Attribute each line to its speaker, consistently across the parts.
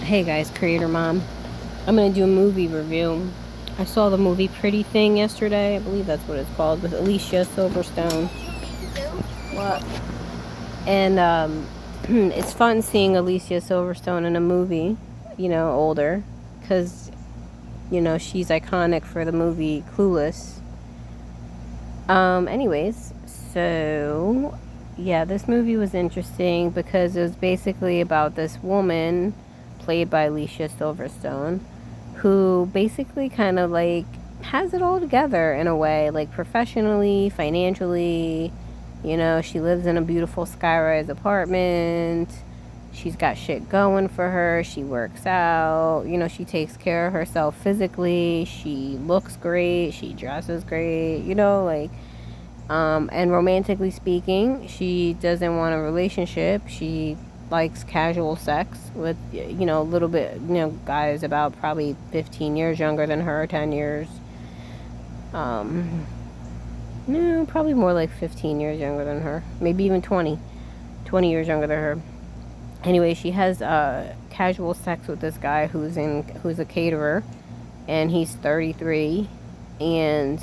Speaker 1: Hey guys, Creator Mom. I'm gonna do a movie review. I saw the movie Pretty Thing yesterday. I believe that's what it's called, with Alicia Silverstone. What? And it's fun seeing Alicia Silverstone in a movie. Older, because she's iconic for the movie Clueless. Anyways, so yeah, this movie was interesting because it was basically about this woman played by Alicia Silverstone who basically kind of like has it all together in a way, like professionally, financially. She lives in a beautiful skyrise apartment. She's got shit going for her. She works out. She takes care of herself physically. She looks great. She dresses great. And romantically speaking, she doesn't want a relationship. She likes casual sex with, a little bit, guys about probably 15 years younger than her, 10 years. No, probably more like 15 years younger than her. Maybe even 20 years younger than her. Anyway, she has casual sex with this guy who's a caterer, and he's 33, and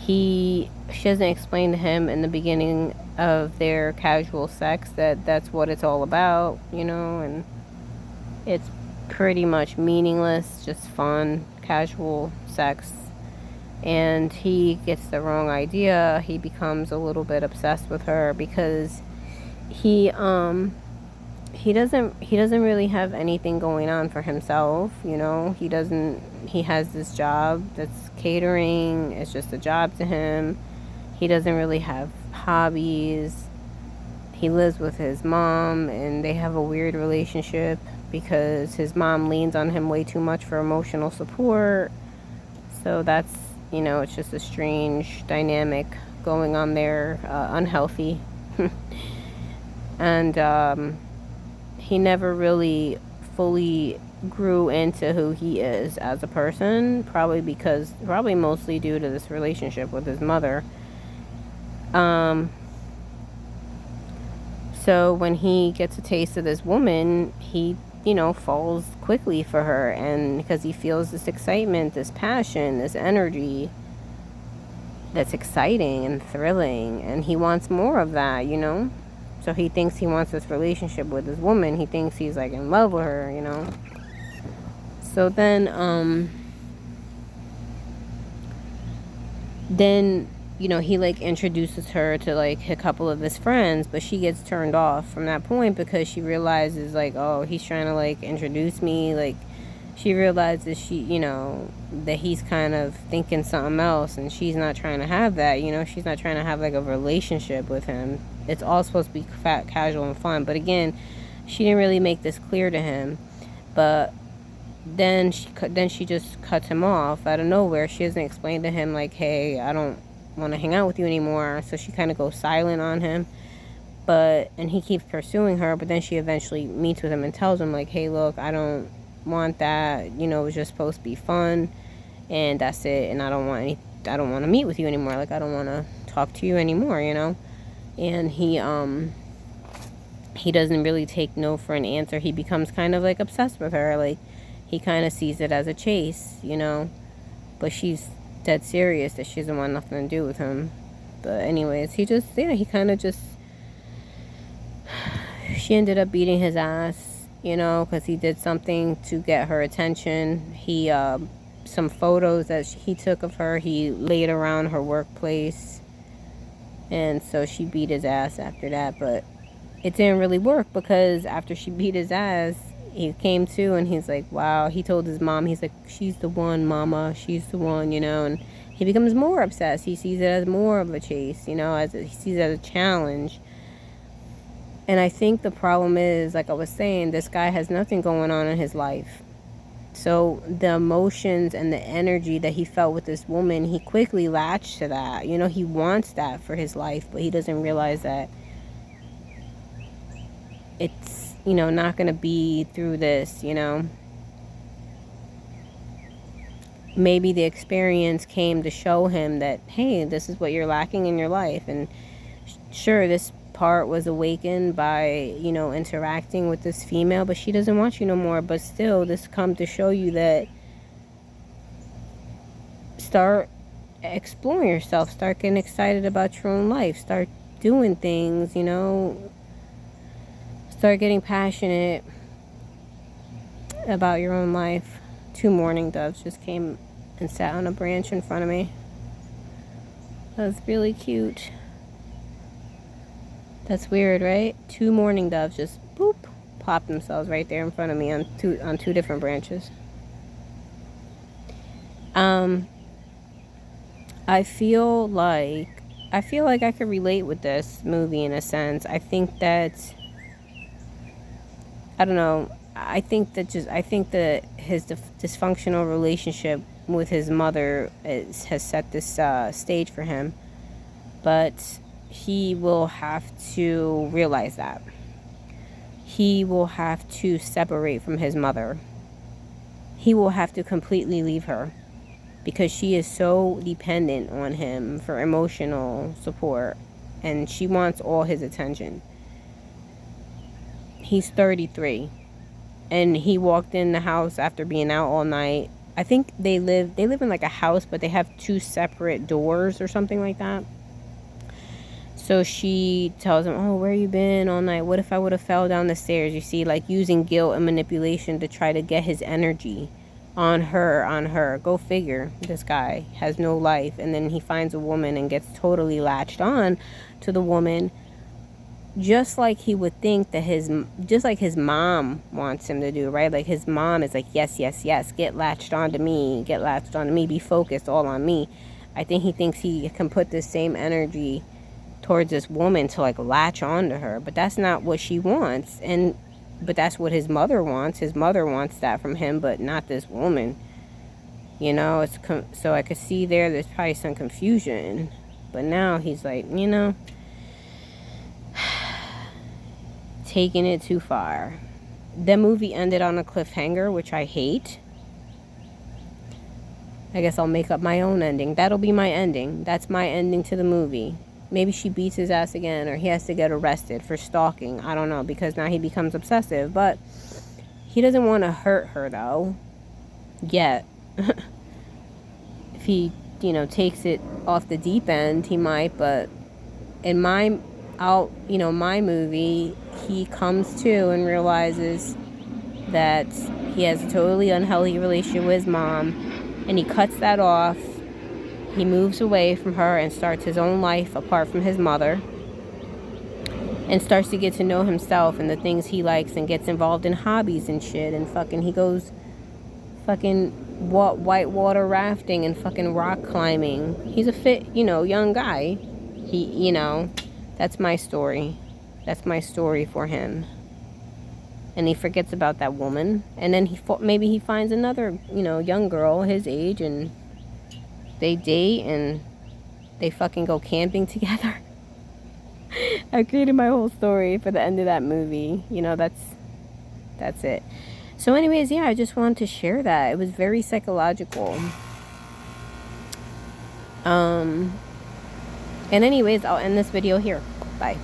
Speaker 1: she doesn't explain to him in the beginning of their casual sex that that's what it's all about, and it's pretty much meaningless, just fun, casual sex. And he gets the wrong idea. He becomes a little bit obsessed with her because he doesn't really have anything going on for himself. He has this job that's catering. It's just a job to him. He doesn't really have hobbies. He lives with his mom, and they have a weird relationship because his mom leans on him way too much for emotional support. So that's, it's just a strange dynamic going on there, unhealthy. And he never really fully grew into who he is as a person, probably mostly due to this relationship with his mother. So when he gets a taste of this woman, he falls quickly for her, and because he feels this excitement, this passion, this energy that's exciting and thrilling, and he wants more of that. So he thinks he wants this relationship with this woman. He thinks he's like in love with her. So then he like introduces her to like a couple of his friends, but she gets turned off from that point because she realizes like, oh, he's trying to like introduce me. Like, she realizes that he's kind of thinking something else, and she's not trying to have that. She's not trying to have like a relationship with him. It's all supposed to be casual and fun, but again, she didn't really make this clear to him. But then she just cuts him off out of nowhere. She doesn't explain to him like, hey, I don't want to hang out with you anymore. So she kind of goes silent on him. And he keeps pursuing her, but then she eventually meets with him and tells him like, hey, look, I don't want that. It was just supposed to be fun, and that's it. And I don't want to meet with you anymore. Like, I don't want to talk to you anymore. And he doesn't really take no for an answer. He becomes kind of like obsessed with her. Like, he kind of sees it as a chase, but she's dead serious that she doesn't want nothing to do with him. But anyways, he kind of just, she ended up beating his ass, because he did something to get her attention. Some photos that he took of her, he laid around her workplace, and so she beat his ass after that. But it didn't really work, because after she beat his ass, he came to, and he's like, wow. He told his mom, he's like, she's the one, mama, she's the one, and he becomes more obsessed. He sees it as more of a chase, he sees it as a challenge. And I think the problem is, like I was saying, this guy has nothing going on in his life. So the emotions and the energy that he felt with this woman, he quickly latched to that. He wants that for his life, but he doesn't realize that it's, not going to be through this. Maybe the experience came to show him that, hey, this is what you're lacking in your life. And sure, this part was awakened by, you know, interacting with this female, but she doesn't want you no more. But still, this comes to show you that start exploring yourself, start getting excited about your own life, start doing things, you know, start getting passionate about your own life. 2 mourning doves just came and sat on a branch in front of me. That was really cute. That's weird, right? 2 mourning doves just boop plopped themselves right there in front of me on two different branches. I feel like I could relate with this movie in a sense. I think that, I don't know, I think that his dysfunctional relationship with his mother has set this stage for him. But he will have to realize that. He will have to separate from his mother. He will have to completely leave her, because she is so dependent on him for emotional support, and she wants all his attention. He's 33, and he walked in the house after being out all night. I think they live in like a house, but they have 2 separate doors or something like that. So she tells him, oh, where you been all night? What if I would have fell down the stairs? You see, like using guilt and manipulation to try to get his energy on her. Go figure. This guy has no life. And then he finds a woman and gets totally latched on to the woman, just like he would think that just like his mom wants him to do, right? Like his mom is like, yes, yes, yes, get latched onto me, be focused all on me. I think he thinks he can put the same energy towards this woman to like latch onto her, but that's not what she wants. But that's what his mother wants. His mother wants that from him, but not this woman. You know, so I could see there's probably some confusion. But now he's like, you know, taking it too far. The movie ended on a cliffhanger, which I hate. I guess I'll make up my own ending. That'll be my ending. That's my ending to the movie. Maybe she beats his ass again, or he has to get arrested for stalking. I don't know, because now he becomes obsessive. But he doesn't want to hurt her, though. Yet. If he, you know, takes it off the deep end, he might. But in my movie, he comes to and realizes that he has a totally unhealthy relationship with his mom. And he cuts that off. He moves away from her and starts his own life apart from his mother, and starts to get to know himself and the things he likes, and gets involved in hobbies and shit, and he goes whitewater rafting and rock climbing. He's a fit, young guy. That's my story. That's my story for him. And he forgets about that woman, and then maybe he finds another, young girl his age, and they date, and they go camping together. I created my whole story for the end of that movie. That's it. So anyways, yeah, I just wanted to share that. It was very psychological. And anyways, I'll end this video here. Bye.